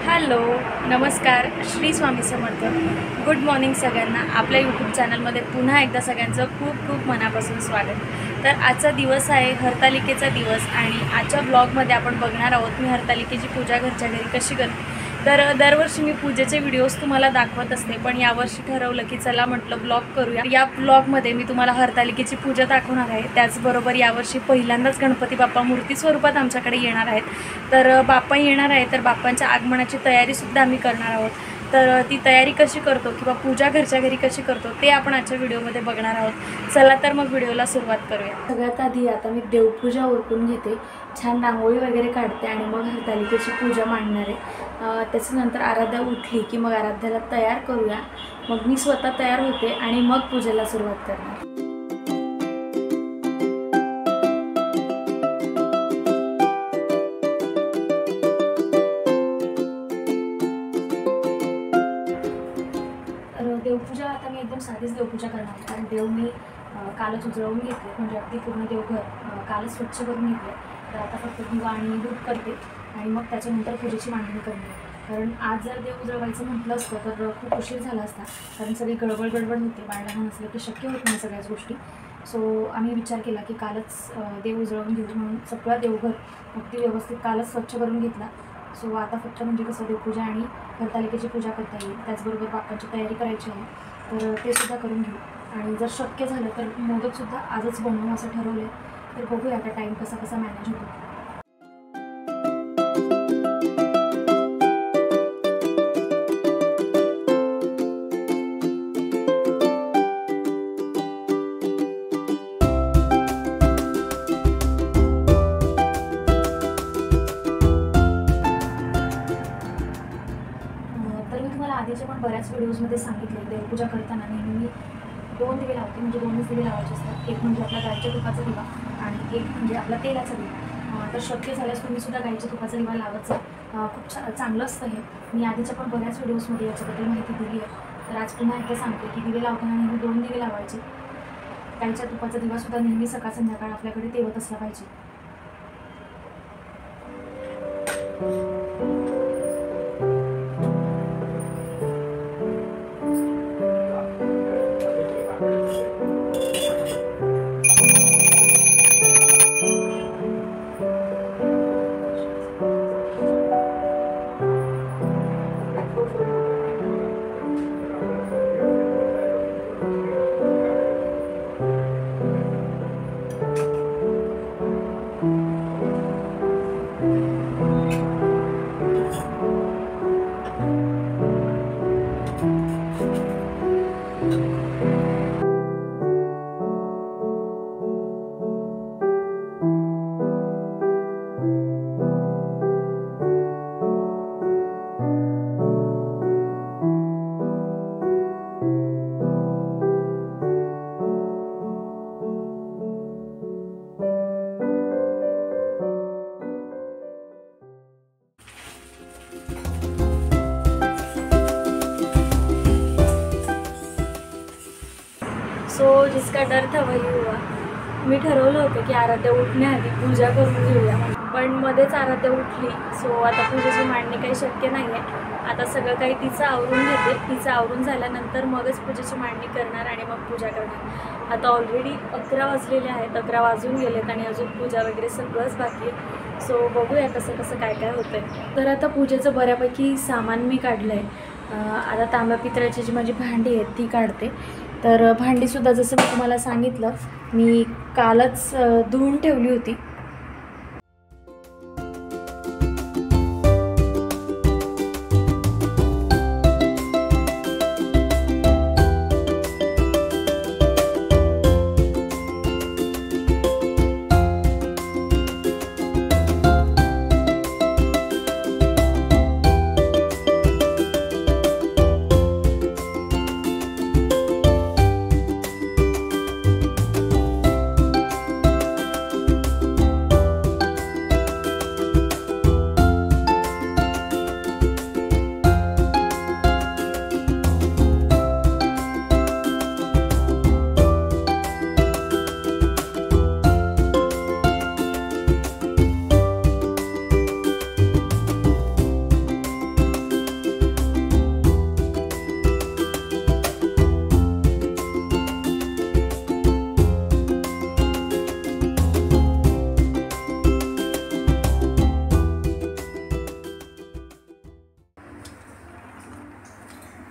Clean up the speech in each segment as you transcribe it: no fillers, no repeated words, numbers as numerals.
Hello, नमस्कार, Shri Swami Samarth. Good morning सगळ्यांना. आपल्या यूट्यूब चॅनलमध्ये पुन्हा एकदा सगळ्यांचं खूप खूप मनापासून स्वागत. तर आजचा दिवस आहे हरतालिकेचा दिवस आणि आजच्या ब्लॉगमध्ये आपण बघणार आहोत मी हरतालिकेची पूजा घरच्या घरी कशी करते. तर दरवर्षी मी पूजेचे व्हिडिओज तुम्हाला दाखवत असते, पण यावर्षी ठरवलं की चला म्हटलं ब्लॉग करूया. या ब्लॉगमध्ये मी तुम्हाला हरतालिकेची पूजा दाखवणार आहे. त्याचबरोबर यावर्षी पहिल्यांदाच गणपती बाप्पा मूर्ती स्वरूपात आमच्याकडे येणार आहेत. तर बाप्पा येणार आहे, तर बाप्पांच्या आगमनाची तयारीसुद्धा आम्ही करणार आहोत. तर ती तयारी कशी करतो किंवा पूजा घरच्या घरी कशी करतो ते आपण आजच्या व्हिडिओमध्ये बघणार आहोत. चला तर मग व्हिडिओला सुरुवात करूया. सगळ्यात आधी आता मी देवपूजा उरकून घेते, छान रांगोळी वगैरे काढते आणि मग हरतालिकेची पूजा मांडणार आहे. त्याच्यानंतर आराध्या उठली की मग आराध्याला तयार करूया. मग मी स्वतः तयार होते आणि मग पूजेला सुरुवात करणार. देवपूजा आता मी एकदम साधीच देवपूजा करणार आहे, कारण देव मी कालच उजळवून घेतले, म्हणजे अगदी पूर्ण देवघर कालच स्वच्छ करून घेतले. तर आता फक्त दिवा आणि दूध करते आणि मग त्याच्यानंतर पूजेची मांडणी करते. कारण आज जर देव उजळवायचं म्हटलं असतं तर खूप उशीर झाला असता, कारण सगळी गडबड होते. बाळला नसलं की शक्य होत नाही सगळ्याच गोष्टी. सो आम्ही विचार केला की कालच देव उजळवून घेऊ, म्हणून सगळं देवघर अगदी व्यवस्थित कालच स्वच्छ करून घेतला. सो आता फक्त म्हणजे कसं देवपूजा आणि हरतालिकेची पूजा करता येईल. त्याचबरोबर बाप्पांची तयारी करायची आहे, तर ते सुद्धा करून घेऊ. आणि जर शक्य झालं तर मोदकसुद्धा आजच बनवून असं ठरवलं आहे. तर बघूया आता टाईम कसा मॅनेज होतो. आधीच्या पण बऱ्याच व्हिडिओजमध्ये सांगितले, देवपूजा करताना नेहमी मी 2 दिवे लावते, म्हणजे 2च दिवे लावायचे असतात. एक म्हणजे आपला गाईच्या तुपाचा दिवा आणि एक म्हणजे आपला तेलाचा दिवा. तर शक्य झाल्यास तुम्हीसुद्धा गाईच्या तुपाचा दिवा लावत जा, खूप चांगलं असतं हे. मी आधीच्या पण बऱ्याच व्हिडिओजमध्ये याच्याबद्दल माहिती दिली आहे. तर आज पुन्हा एकदा सांगते की दिवे लावताना नेहमी 2 दिवे लावायचे. गाईच्या तुपाचा दिवासुद्धा नेहमी सकाळ संध्याकाळ आपल्याकडे तेवत असला पाहिजे. सो जिसका डर था वही हुआ. मी ठरवलं होतं की आराध्या उठण्याआधी पूजा करून घेऊया, पण मध्येच आराध्या उठली. सो आता पूजेची मांडणी काही शक्य नाही आहे. आता सगळं काही तिचं आवरून घेते. तिचं आवरून झाल्यानंतर मगच पूजेची मांडणी करणार आणि मग पूजा करणार. आता ऑलरेडी 11 वाजलेले आहेत, 11 वाजून गेलेत आणि अजून पूजा वगैरे सगळंच बाकी आहे. सो बघूया कसं काय होतं आहे. तर आता पूजेचं बऱ्यापैकी सामान मी काढलं आहे. आता तांब्या पितळाची जी माझी भांडी आहेत ती काढते. तर भांडीसुद्धा जसं मी तुम्हाला सांगितलं, मी कालच धुवून ठेवली होती.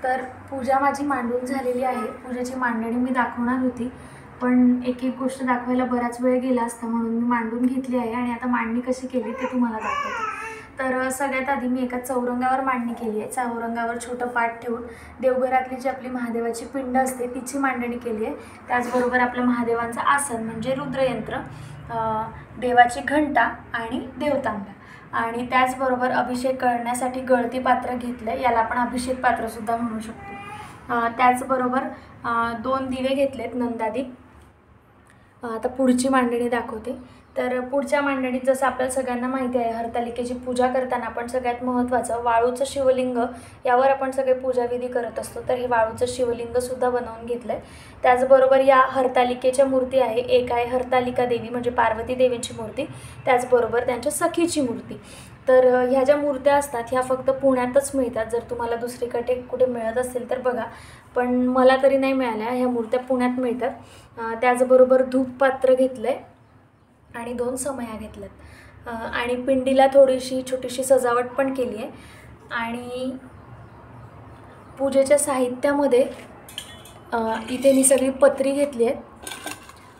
तर पूजा माझी मांडून झालेली आहे. पूजेची मांडणी मी दाखवणार होती, पण एक एक गोष्ट दाखवायला बराच वेळ गेला असता, म्हणून मी मांडून घेतली आहे आणि आता मांडणी कशी केली ते तुम्हाला दाखवते. तर सगळ्यात आधी मी एका चौरंगावर मांडणी केली आहे. चौरंगावर छोटं पाट ठेवून देवघरातली जी आपली महादेवाची पिंड असते तिची मांडणी केली आहे. त्याचबरोबर आपलं महादेवांचं आसन म्हणजे रुद्रयंत्र, देवाची घंटा आणि देवतांबा, आणि त्याचबरोबर अभिषेक करण्यासाठी गळती पात्र घेतलं आहे, याला आपण अभिषेक पात्रसुद्धा म्हणू शकतो. त्याचबरोबर 2 दिवे घेतलेत नंदादीप. आता पुढची मांडणी दाखवते. तर पुढच्या मांडणीत जसं आपल्याला सगळ्यांना माहिती आहे, हरतालिकेची पूजा करताना आपण सगळ्यात महत्त्वाचं वाळूचं शिवलिंग, यावर आपण सगळे पूजाविधी करत असतो. तर हे वाळूचं शिवलिंगसुद्धा बनवून घेतलं आहे. त्याचबरोबर या हरतालिकेच्या मूर्ती आहे. एक आहे हरतालिका देवी म्हणजे पार्वती देवींची मूर्ती, त्याचबरोबर त्यांच्या सखीची मूर्ती. तर ह्या ज्या मूर्त्या असतात ह्या फक्त पुण्यातच मिळतात. जर तुम्हाला दुसरीकडे कुठे मिळत असेल तर बघा, पण मला तरी नाही मिळाल्या. ह्या मूर्त्या पुण्यात मिळतात. त्याचबरोबर धूपपात्र घेतलं आहे आणि 2 समया घेतल्यात आणि पिंडीला थोडीशी छोटीशी सजावट पण केली आहे. आणि पूजेच्या साहित्यामध्ये इथे मी सगळी पत्री घेतली आहे.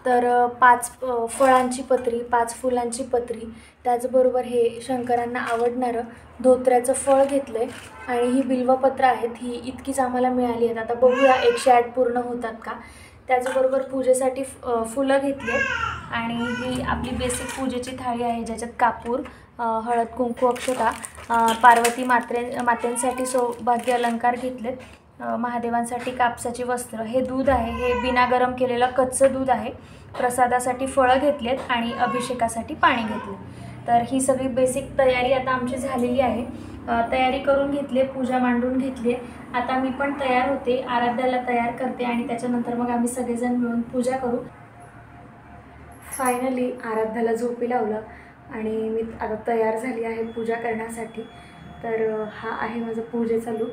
तर 5 फळांची पत्री, 5 फुलांची पत्री, त्याचबरोबर हे शंकरांना आवडणारं धोत्र्याचं फळ घेतलं आहे आणि ही बिल्वपत्र आहेत. ही इतकीच आम्हाला मिळाली आहेत. आता बघूया 108 पूर्ण होतात का. त्याचबरोबर पूजेसाठी फुलं घेतली आहेत आणि ही आपली बेसिक पूजेची थाळी आहे, ज्याच्यात कापूर, हळद, कुंकू, अक्षता, पार्वती मातेंसाठी सौभाग्य अलंकार घेतलेत, महादेवांसाठी कापसाची वस्त्र, हे दूध आहे, हे बिना गरम केलेलं कच्चं दूध आहे, प्रसादासाठी फळं घेतलेत आणि अभिषेकासाठी पाणी घेतले. तर ही सगळी बेसिक तयारी आता आमची झालेली आहे. तयारी करून घेतली, पूजा मांडून घेतली. आता मी पण तयार होते, आराध्याला तयार करते आणि त्याच्यानंतर मग आम्ही सगळेजण मिळून पूजा करू. फायनली आराध्याला झोपी लावलं आणि मी आता तयार झाली आहे पूजा करण्यासाठी. तर हा आहे माझा पूजेचा लूक.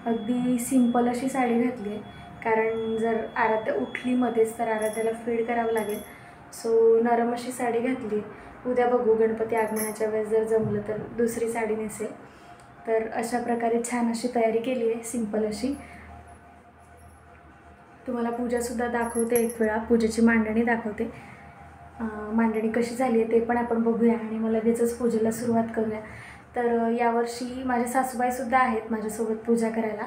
अगदी सिंपल अशी साडी घातली आहे, कारण जर आराध्या उठली मध्येच तर आराध्याला फीड करावं लागेल. सो नरम अशी साडी घातली. उद्या बघू, गणपती आगमनाच्या वेळेस जर जमलं तर दुसरी साडी नेसेल. तर अशा प्रकारे छान अशी तयारी केली आहे, सिंपल अशी. तुम्हाला पूजासुद्धा दाखवते, एक वेळा पूजेची मांडणी दाखवते. मांडणी कशी झाली आहे ते पण आपण बघूया आणि मग लगेचच पूजेला सुरुवात करूया. तर यावर्षी माझ्या सासूबाईसुद्धा आहेत माझ्यासोबत पूजा करायला.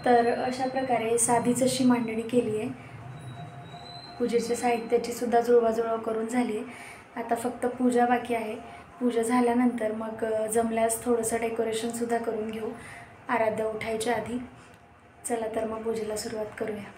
तर अशा प्रकारे साधीच अशी मांडणी केली आहे. पूजेच्या साहित्याची सुद्धा जुळवाजुळव करून झाली आहे. आता फक्त पूजा बाकी आहे. पूजा झाल्यानंतर मग जमल्यास थोडंसं डेकोरेशनसुद्धा करून घेऊ आराध्या उठायच्या आधी. चला तर मग पूजेला सुरुवात करूया.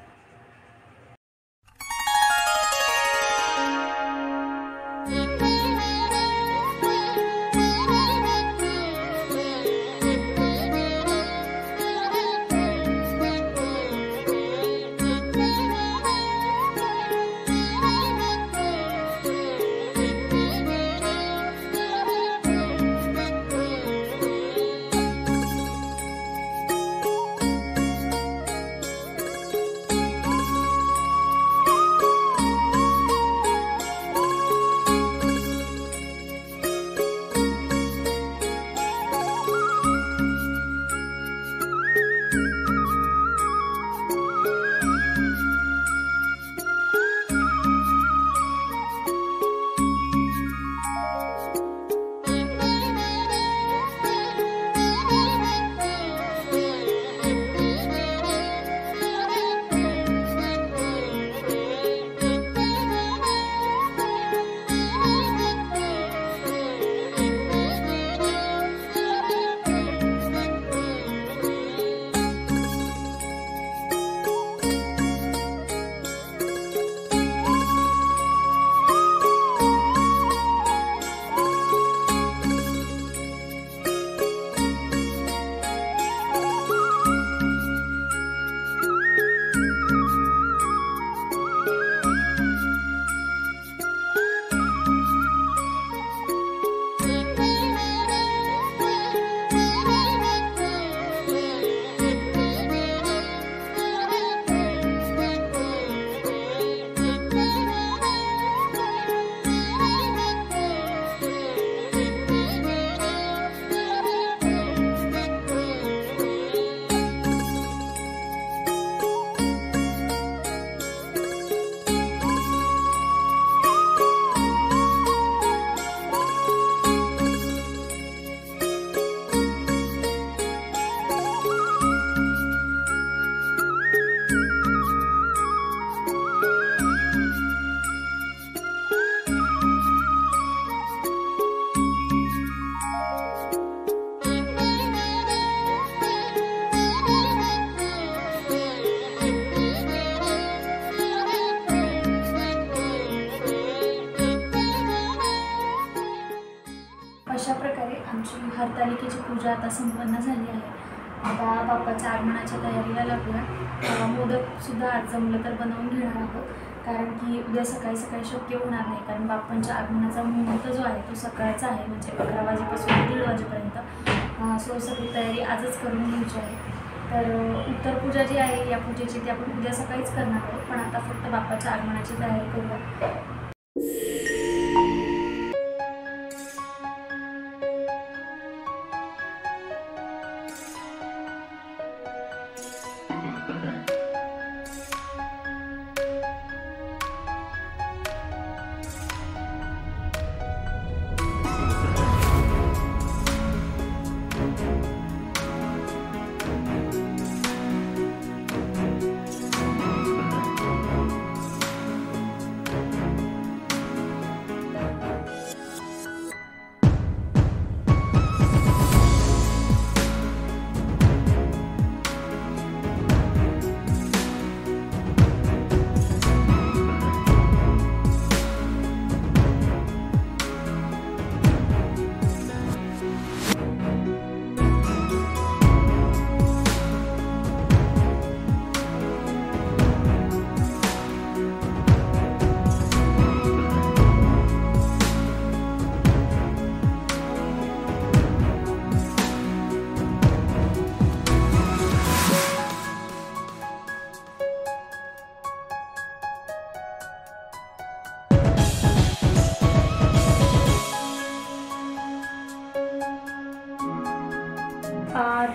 संपन्न झाली आहे. आता बाप्पाच्या आगमनाच्या तयारीला लागूया. मोदकसुद्धा आज जमलं तर बनवून घेणार आहोत, कारण की उद्या सकाळी सकाळी शक्य होणार नाही, कारण बाप्पांच्या आगमनाचा मुहूर्त जो आहे तो सकाळचा आहे, म्हणजे 11 वाजेपासून 1:30 वाजेपर्यंत. सो सगळी तयारी आजच करून घ्यायची आहे. तर उत्तर पूजा जी आहे या पूजेची ती आपण उद्या सकाळीच करणार आहोत, पण आता फक्त बाप्पाच्या आगमनाची तयारी करूया.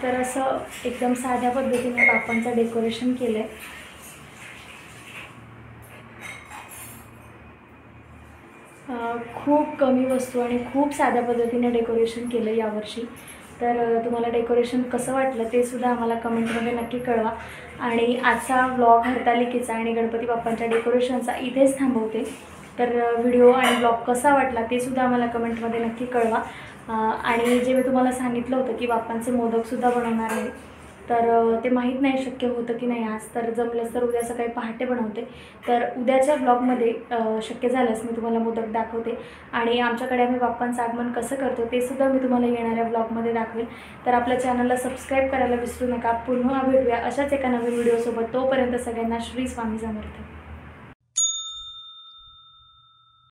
तर असं एकदम साध्या पद्धतीने बाप्पांचं डेकोरेशन केलं आहे. खूप कमी वस्तू आणि खूप साध्या पद्धतीने डेकोरेशन केलं यावर्षी. तर तुम्हाला डेकोरेशन कसं वाटलं ते सुद्धा आम्हाला कमेंटमध्ये नक्की कळवा. आणि आजचा व्लॉग हरतालिकेचा आणि गणपती बाप्पांच्या डेकोरेशनचा इथेच थांबवते. तर व्हिडिओ आणि ब्लॉग कसा वाटला ते सुद्धा आम्हाला कमेंटमध्ये नक्की कळवा. आणि जे मी तुम्हाला सांगितलं होतं की बाप्पांचे मोदकसुद्धा बनवणार आहे, तर ते माहीत नाही शक्य होतं की नाही आज, तर जमलंच तर उद्या सकाळी पहाटे बनवते. तर उद्याच्या ब्लॉगमध्ये शक्य झाल्यास मी तुम्हाला मोदक दाखवते आणि आमच्याकडे आम्ही बाप्पांचं आगमन कसं करतो ते सुद्धा मी तुम्हाला येणाऱ्या ब्लॉगमध्ये दाखवेल. तर आपल्या चॅनलला सबस्क्राईब करायला विसरू नका. पुन्हा भेटूया अशाच एका नवीन व्हिडिओसोबत. तोपर्यंत सगळ्यांना श्री स्वामी समर्थ.